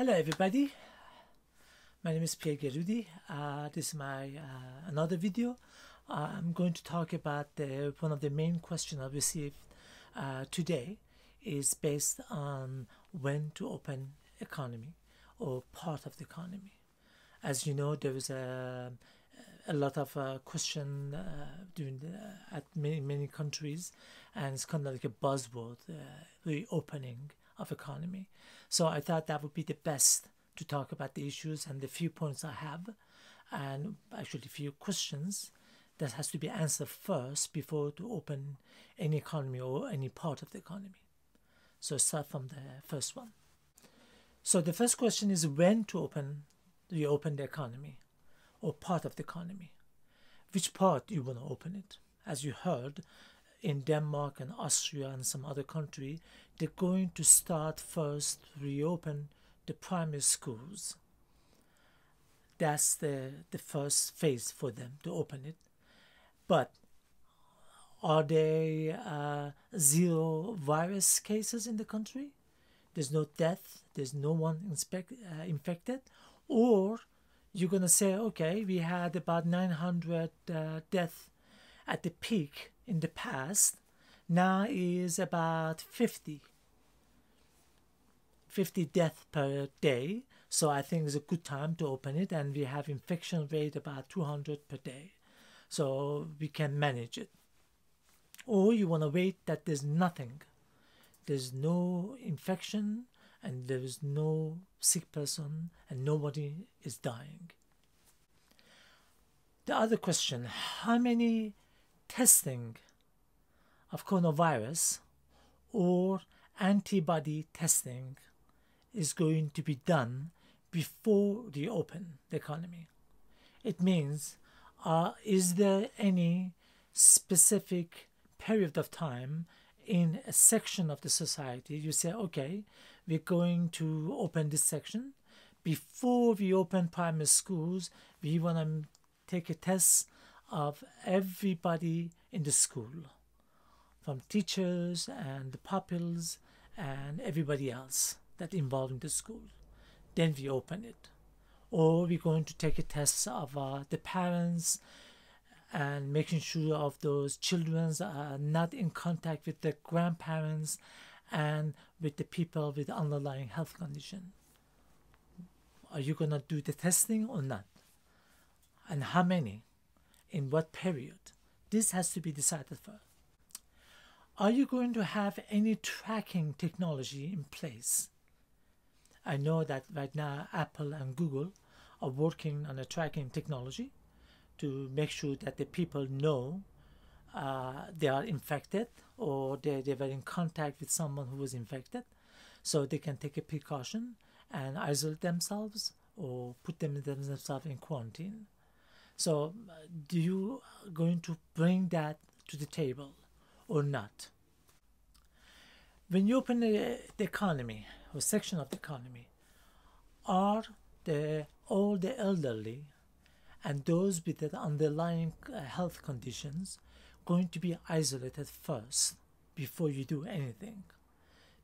Hello everybody, my name is Pierre Gerudi. This is my another video. I'm going to talk about one of the main questions I received today is based on when to open economy or part of the economy. As you know, there is a lot of question at many countries, and it's kind of like a buzzword, reopening of economy. So I thought that would be the best to talk about the issues and the few points I have, and actually a few questions that has to be answered first before to open any economy or any part of the economy. So start from the first one. So the first question is when to reopen the economy or part of the economy. Which part you want to open it? As you heard, in Denmark and Austria and some other country, they're going to start first reopen the primary schools. That's the first phase for them to open it. But are there zero virus cases in the country? There's no death, there's no one infected? Or you're going to say, okay, we had about 900 deaths at the peak in the past, now is about 50 deaths per day. So I think it's a good time to open it, and we have infection rate about 200 per day. So we can manage it. Or you want to wait that there's nothing. There's no infection and there is no sick person and nobody is dying. The other question, how many testing of coronavirus or antibody testing is going to be done before we open the economy? It means, is there any specific period of time in a section of the society you say, okay, we're going to open this section. Before we open primary schools, we want to take a test of everybody in the school, from teachers and the pupils and everybody else that involved in the school. Then we open it. Or we're going to take a test of the parents and making sure of those children are not in contact with the grandparents and with the people with underlying health condition. Are you going to do the testing or not? And how many? In what period? This has to be decided first. Are you going to have any tracking technology in place? I know that right now Apple and Google are working on a tracking technology to make sure that the people know they are infected or they were in contact with someone who was infected, so they can take a precaution and isolate themselves or put themselves in quarantine. So do you going to bring that to the table or not? When you open the economy or section of the economy, are all the elderly and those with the underlying health conditions going to be isolated first before you do anything?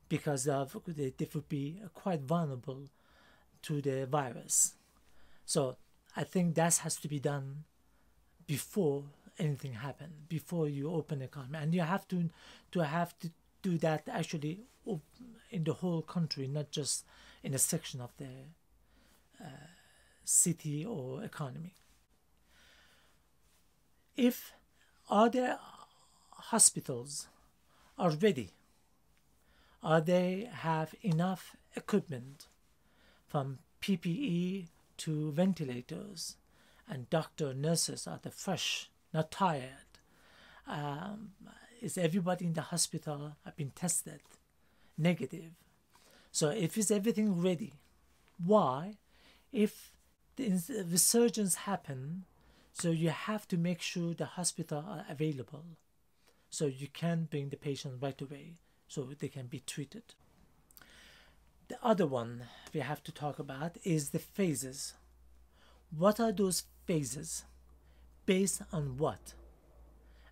Because they would be quite vulnerable to the virus. So I think that has to be done before anything happens, before you open the economy. And you have to do that actually in the whole country, not just in a section of the city or economy. If other hospitals are ready, they have enough equipment from PPE to ventilators, and doctor, nurses are fresh, not tired. Is everybody in the hospital have been tested negative? So if is everything ready, why? If the resurgence happen, so you have to make sure the hospital are available, so you can bring the patient right away so they can be treated. The other one we have to talk about is the phases. What are those phases? Based on what?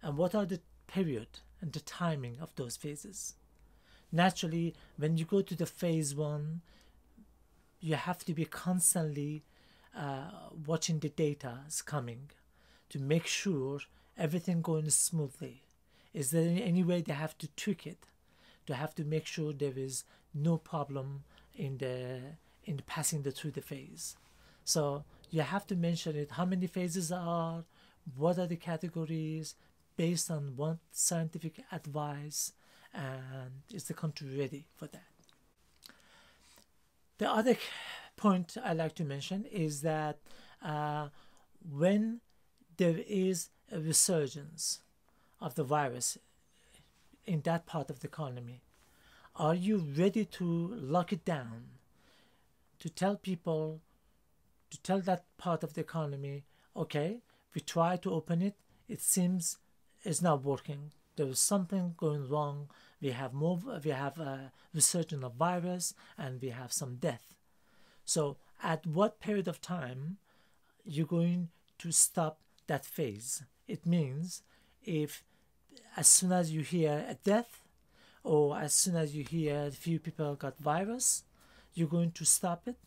And what are the period and the timing of those phases? Naturally, when you go to the phase 1, you have to be constantly watching the data is coming to make sure everything going smoothly. Is there any way they have to tweak it to have to make sure there is no problem in the passing through the phase? So you have to mention it, how many phases are, what are the categories, based on what scientific advice, and is the country ready for that? The other point I like to mention is that when there is a resurgence of the virus in that part of the economy, are you ready to lock it down, to tell people, to tell that part of the economy, okay, we try to open it, it seems it's not working, there is something going wrong, we have a resurgence of virus and we have some death. So at what period of time you're going to stop that phase? It means if as soon as you hear a death, or as soon as you hear a few people got virus, you're going to stop it,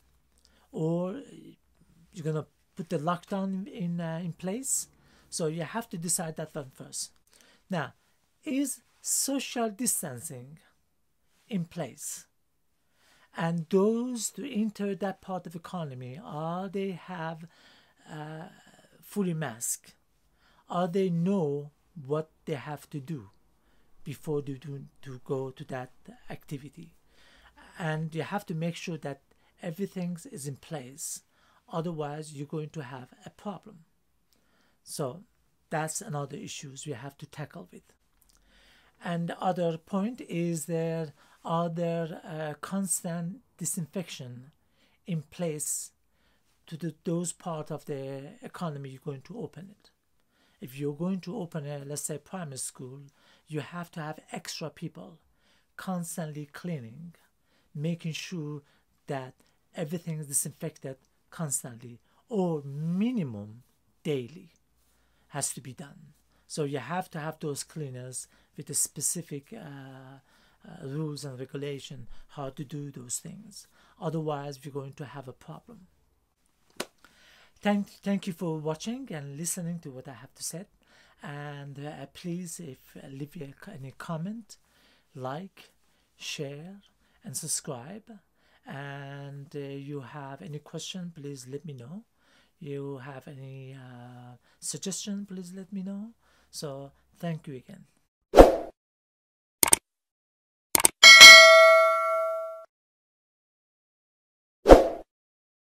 or you're going to put the lockdown in place. So you have to decide that one first. Now, is social distancing in place? And those to enter that part of the economy, are they have fully masked? Are they know what they have to do before they to go to that activity? And you have to make sure that everything is in place. Otherwise, you're going to have a problem. So that's another issues we have to tackle with. And the other point is are there constant disinfection in place to those part of the economy you're going to open it. If you're going to open a, let's say, primary school, you have to have extra people constantly cleaning, making sure that everything is disinfected constantly, or minimum daily has to be done. So you have to have those cleaners with a specific rules and regulation how to do those things. Otherwise, we're going to have a problem. Thank you for watching and listening to what I have to say. And please, if leave any comment, like, share, and subscribe. And you have any question, please let me know. You have any suggestion, please let me know. So thank you again.